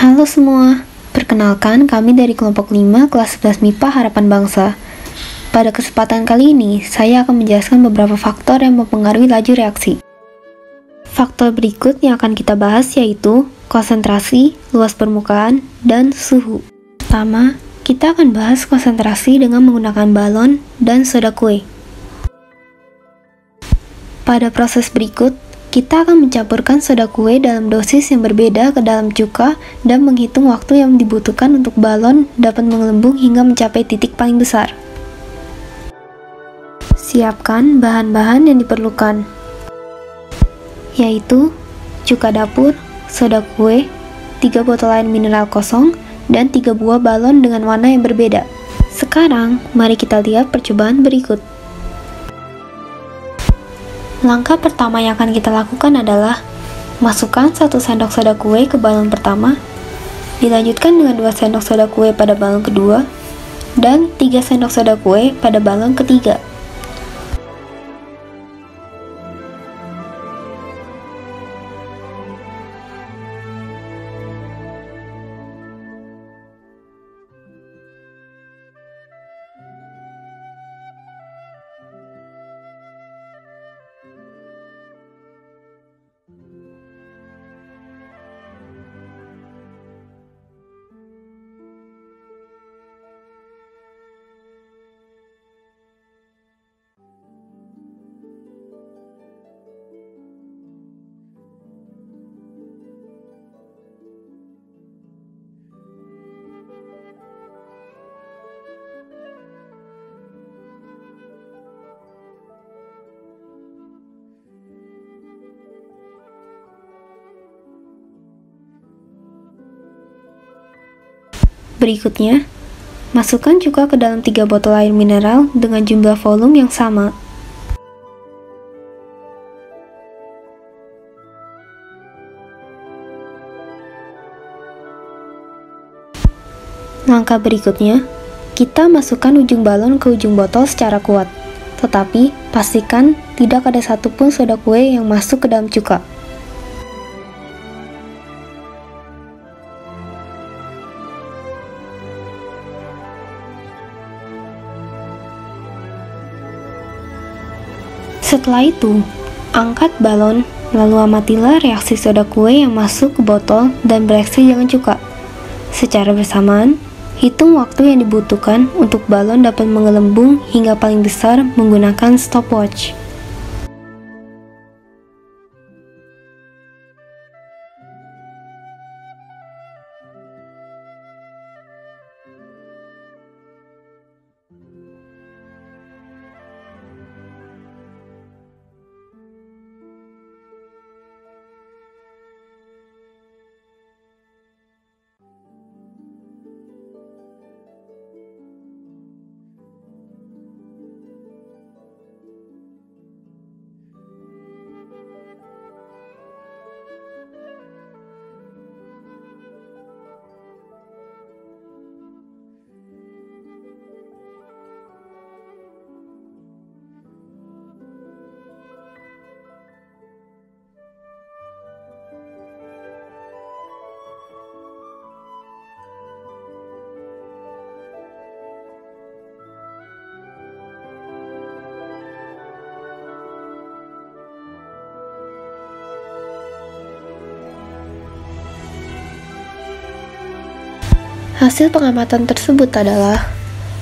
Halo semua, perkenalkan kami dari kelompok 5 kelas 11 MIPA Harapan Bangsa. Pada kesempatan kali ini, saya akan menjelaskan beberapa faktor yang mempengaruhi laju reaksi. Faktor berikut yang akan kita bahas yaitu konsentrasi, luas permukaan, dan suhu. Pertama, kita akan bahas konsentrasi dengan menggunakan balon dan soda kue. Pada proses berikut, kita akan mencampurkan soda kue dalam dosis yang berbeda ke dalam cuka dan menghitung waktu yang dibutuhkan untuk balon dapat menggelembung hingga mencapai titik paling besar. Siapkan bahan-bahan yang diperlukan, yaitu cuka dapur, soda kue, 3 botol air mineral kosong, dan 3 buah balon dengan warna yang berbeda. Sekarang, mari kita lihat percobaan berikut. Langkah pertama yang akan kita lakukan adalah masukkan 1 sendok soda kue ke balon pertama, dilanjutkan dengan 2 sendok soda kue pada balon kedua, dan 3 sendok soda kue pada balon ketiga. Berikutnya, masukkan cuka ke dalam 3 botol air mineral dengan jumlah volume yang sama. Langkah berikutnya, kita masukkan ujung balon ke ujung botol secara kuat, tetapi pastikan tidak ada satupun soda kue yang masuk ke dalam cuka. Setelah itu, angkat balon, lalu amatilah reaksi soda kue yang masuk ke botol dan bereaksi dengan cuka. Secara bersamaan, hitung waktu yang dibutuhkan untuk balon dapat menggelembung hingga paling besar menggunakan stopwatch. Hasil pengamatan tersebut adalah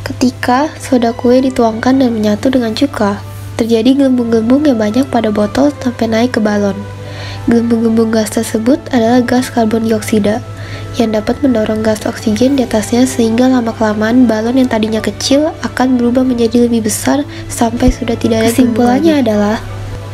ketika soda kue dituangkan dan menyatu dengan cuka, terjadi gelembung-gelembung yang banyak pada botol sampai naik ke balon. Gelembung-gelembung gas tersebut adalah gas karbon dioksida yang dapat mendorong gas oksigen di atasnya sehingga lama-kelamaan balon yang tadinya kecil akan berubah menjadi lebih besar sampai sudah tidak ada. Kesimpulannya adalah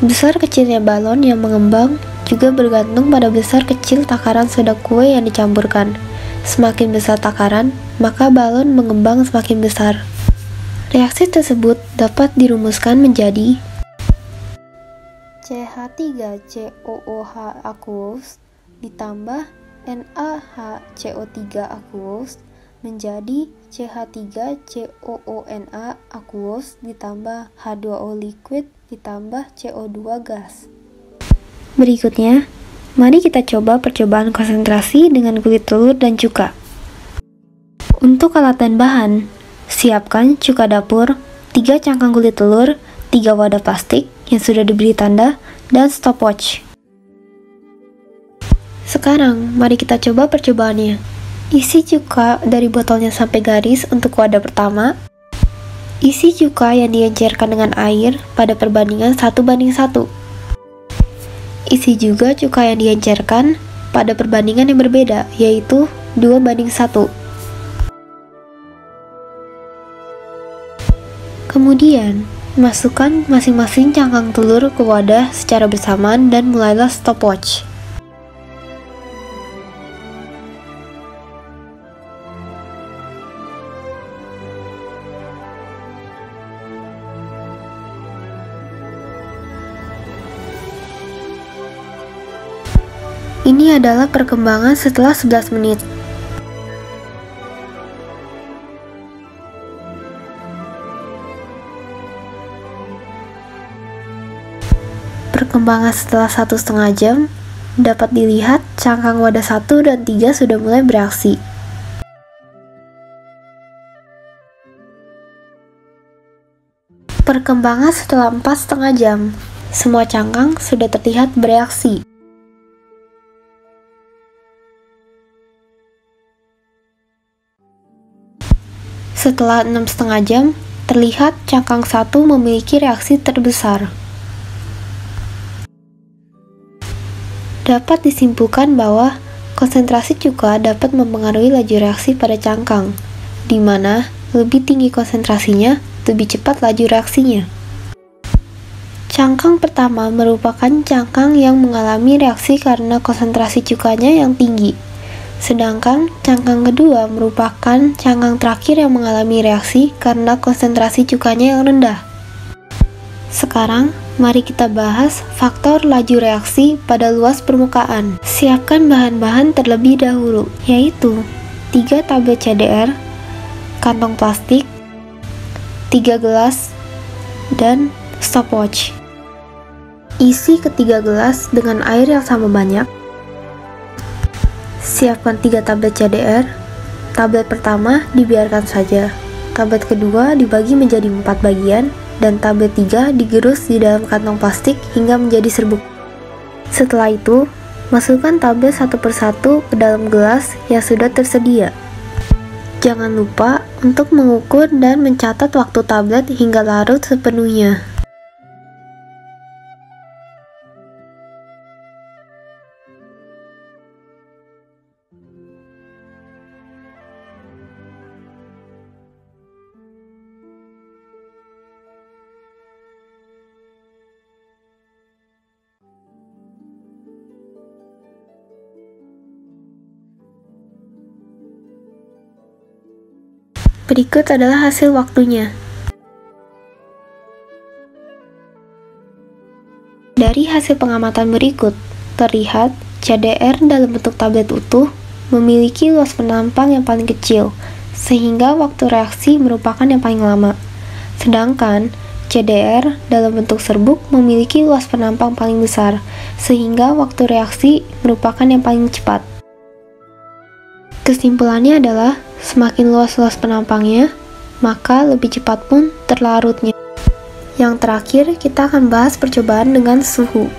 besar kecilnya balon yang mengembang juga bergantung pada besar kecil takaran soda kue yang dicampurkan. Semakin besar takaran, maka balon mengembang semakin besar. Reaksi tersebut dapat dirumuskan menjadi CH3COOH aqueous ditambah NaHCO3 aqueous menjadi CH3COONa aqueous ditambah H2O liquid ditambah CO2 gas. Berikutnya, Mari kita coba percobaan konsentrasi dengan kulit telur dan cuka. Untuk alat dan bahan, siapkan cuka dapur, 3 cangkang kulit telur, 3 wadah plastik yang sudah diberi tanda, dan stopwatch. Sekarang, mari kita coba percobaannya. Isi cuka dari botolnya sampai garis untuk wadah pertama. Isi cuka yang diencerkan dengan air pada perbandingan 1:1. Isi juga cuka yang diencerkan pada perbandingan yang berbeda, yaitu 2:1. Kemudian, masukkan masing-masing cangkang telur ke wadah secara bersamaan dan mulailah stopwatch. Ini adalah perkembangan setelah 11 menit. Perkembangan setelah 1,5 jam, dapat dilihat cangkang wadah 1 dan 3 sudah mulai beraksi. Perkembangan setelah 4,5 jam, semua cangkang sudah terlihat bereaksi. Setelah 6,5 jam, terlihat cangkang 1 memiliki reaksi terbesar. Dapat disimpulkan bahwa konsentrasi cuka dapat mempengaruhi laju reaksi pada cangkang, di mana lebih tinggi konsentrasinya, lebih cepat laju reaksinya. Cangkang pertama merupakan cangkang yang mengalami reaksi karena konsentrasi cukanya yang tinggi. Sedangkan cangkang kedua merupakan cangkang terakhir yang mengalami reaksi karena konsentrasi cukanya yang rendah. Sekarang, mari kita bahas faktor laju reaksi pada luas permukaan. Siapkan bahan-bahan terlebih dahulu, yaitu 3 tablet CDR, kantong plastik, 3 gelas, dan stopwatch. Isi ketiga gelas dengan air yang sama banyak. Siapkan 3 tablet CDR. Tablet pertama dibiarkan saja. Tablet kedua dibagi menjadi 4 bagian, dan tablet 3 digerus di dalam kantong plastik hingga menjadi serbuk. Setelah itu, masukkan tablet satu persatu ke dalam gelas yang sudah tersedia. Jangan lupa untuk mengukur dan mencatat waktu tablet hingga larut sepenuhnya. Berikut adalah hasil waktunya. Dari hasil pengamatan berikut, terlihat CDR dalam bentuk tablet utuh memiliki luas penampang yang paling kecil, sehingga waktu reaksi merupakan yang paling lama. Sedangkan CDR dalam bentuk serbuk memiliki luas penampang paling besar, sehingga waktu reaksi merupakan yang paling cepat. Kesimpulannya adalah, semakin luas penampangnya, maka lebih cepat pun terlarutnya. Yang terakhir, kita akan bahas percobaan dengan suhu.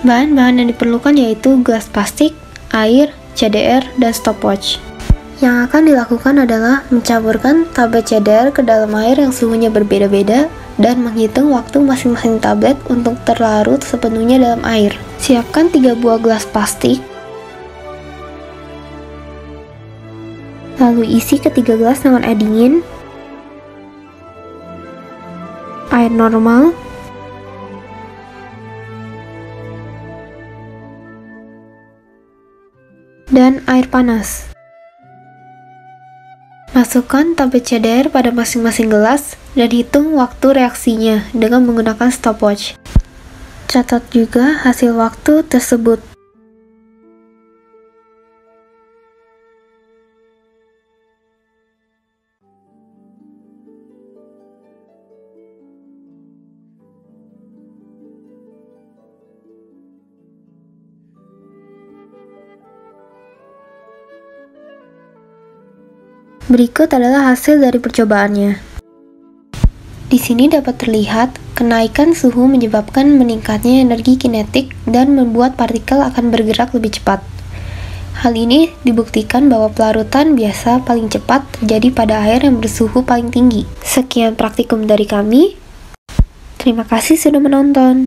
Bahan-bahan yang diperlukan yaitu gelas plastik, air, CDR, dan stopwatch. Yang akan dilakukan adalah mencampurkan tablet CDR ke dalam air yang suhunya berbeda-beda dan menghitung waktu masing-masing tablet untuk terlarut sepenuhnya dalam air. Siapkan 3 buah gelas plastik, lalu isi ketiga gelas dengan air dingin, air normal, dan air panas. Masukkan tablet CDR pada masing-masing gelas dan hitung waktu reaksinya dengan menggunakan stopwatch. Catat juga hasil waktu tersebut. Berikut adalah hasil dari percobaannya. Di sini dapat terlihat, kenaikan suhu menyebabkan meningkatnya energi kinetik dan membuat partikel akan bergerak lebih cepat. Hal ini dibuktikan bahwa pelarutan biasa paling cepat terjadi pada air yang bersuhu paling tinggi. Sekian praktikum dari kami. Terima kasih sudah menonton.